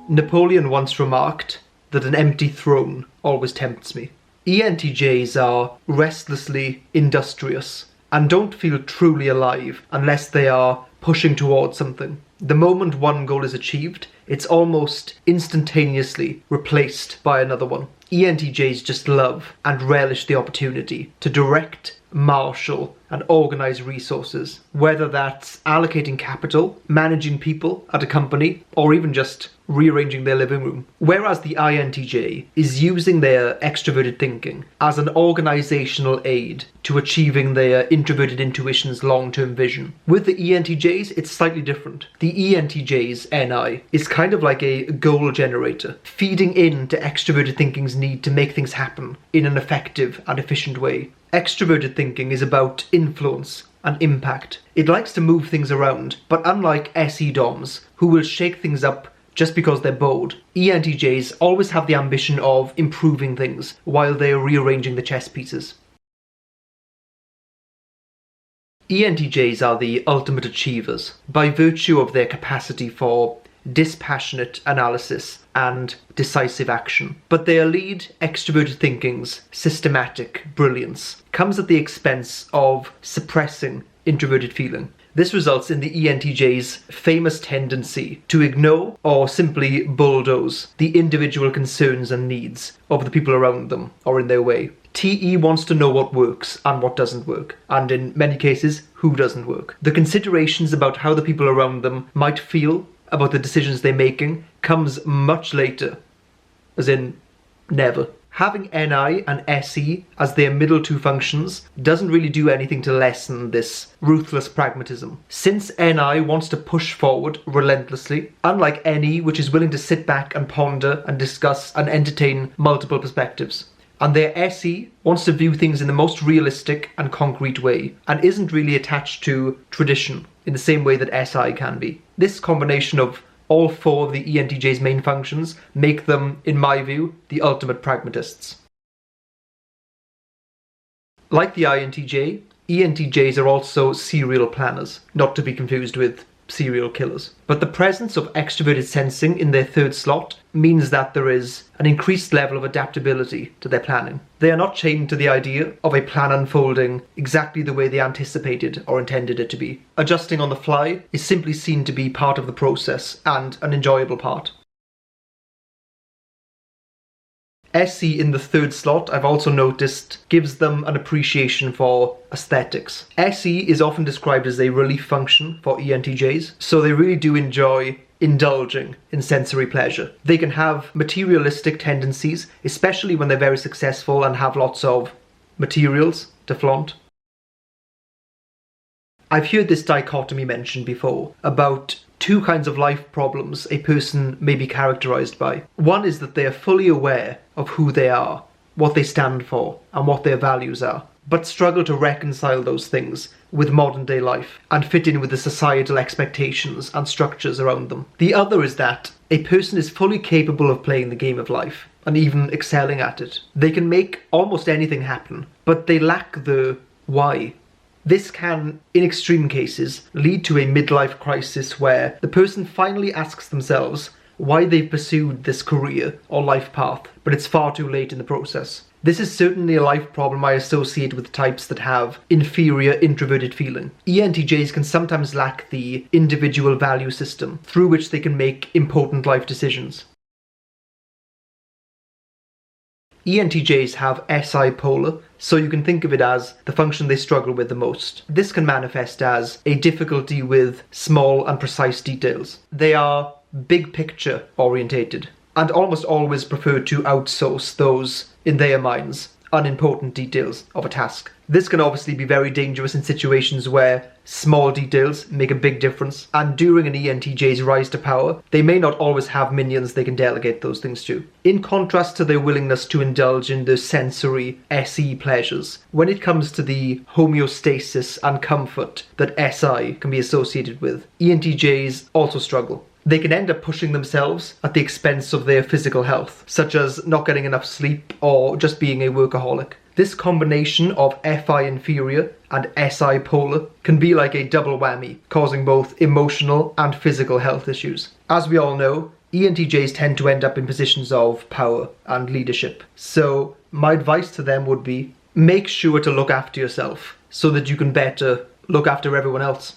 Napoleon once remarked that an empty throne always tempts me. ENTJs are restlessly industrious and don't feel truly alive unless they are pushing towards something. The moment one goal is achieved, it's almost instantaneously replaced by another one. ENTJs just love and relish the opportunity to direct, marshal, and organize resources, whether that's allocating capital, managing people at a company, or even just rearranging their living room. Whereas the INTJ is using their extroverted thinking as an organizational aid to achieving their introverted intuition's long-term vision. With the ENTJs, it's slightly different. The ENTJ's NI is kind of like a goal generator, feeding into extroverted thinking's need to make things happen in an effective and efficient way. Extroverted thinking is about influence and impact. It likes to move things around, but unlike SE DOMs, who will shake things up just because they're bored, ENTJs always have the ambition of improving things while they're rearranging the chess pieces. ENTJs are the ultimate achievers by virtue of their capacity for dispassionate analysis and decisive action. But their lead extroverted thinking's systematic brilliance comes at the expense of suppressing introverted feeling. This results in the ENTJ's famous tendency to ignore or simply bulldoze the individual concerns and needs of the people around them or in their way. TE wants to know what works and what doesn't work, and in many cases, who doesn't work. The considerations about how the people around them might feel about the decisions they're making comes much later, as in never. Having NI and SE as their middle two functions doesn't really do anything to lessen this ruthless pragmatism. Since NI wants to push forward relentlessly, unlike NE, which is willing to sit back and ponder and discuss and entertain multiple perspectives. And their SE wants to view things in the most realistic and concrete way, and isn't really attached to tradition in the same way that SI can be. This combination of all four of the ENTJ's main functions make them, in my view, the ultimate pragmatists. Like the INTJ, ENTJs are also serial planners, not to be confused with serial killers. But the presence of extroverted sensing in their third slot means that there is an increased level of adaptability to their planning. They are not chained to the idea of a plan unfolding exactly the way they anticipated or intended it to be. Adjusting on the fly is simply seen to be part of the process and an enjoyable part. SE in the third slot, I've also noticed, gives them an appreciation for aesthetics. SE is often described as a relief function for ENTJs, so they really do enjoy indulging in sensory pleasure. They can have materialistic tendencies, especially when they're very successful and have lots of materials to flaunt. I've heard this dichotomy mentioned before about two kinds of life problems a person may be characterized by. One is that they are fully aware of who they are, what they stand for, and what their values are, but struggle to reconcile those things with modern day life and fit in with the societal expectations and structures around them. The other is that a person is fully capable of playing the game of life and even excelling at it. They can make almost anything happen, but they lack the why. This can, in extreme cases, lead to a midlife crisis where the person finally asks themselves why they've pursued this career or life path, but it's far too late in the process. This is certainly a life problem I associate with types that have inferior introverted feeling. ENTJs can sometimes lack the individual value system through which they can make important life decisions. ENTJs have SI polar, so you can think of it as the function they struggle with the most. This can manifest as a difficulty with small and precise details. They are big picture orientated and almost always prefer to outsource those, in their minds, unimportant details of a task. This can obviously be very dangerous in situations where small details make a big difference, and during an ENTJ's rise to power, they may not always have minions they can delegate those things to. In contrast to their willingness to indulge in the sensory SE pleasures, when it comes to the homeostasis and comfort that SI can be associated with, ENTJs also struggle. They can end up pushing themselves at the expense of their physical health, such as not getting enough sleep or just being a workaholic. This combination of FI inferior and SI polar can be like a double whammy, causing both emotional and physical health issues. As we all know, ENTJs tend to end up in positions of power and leadership. So my advice to them would be, make sure to look after yourself so that you can better look after everyone else.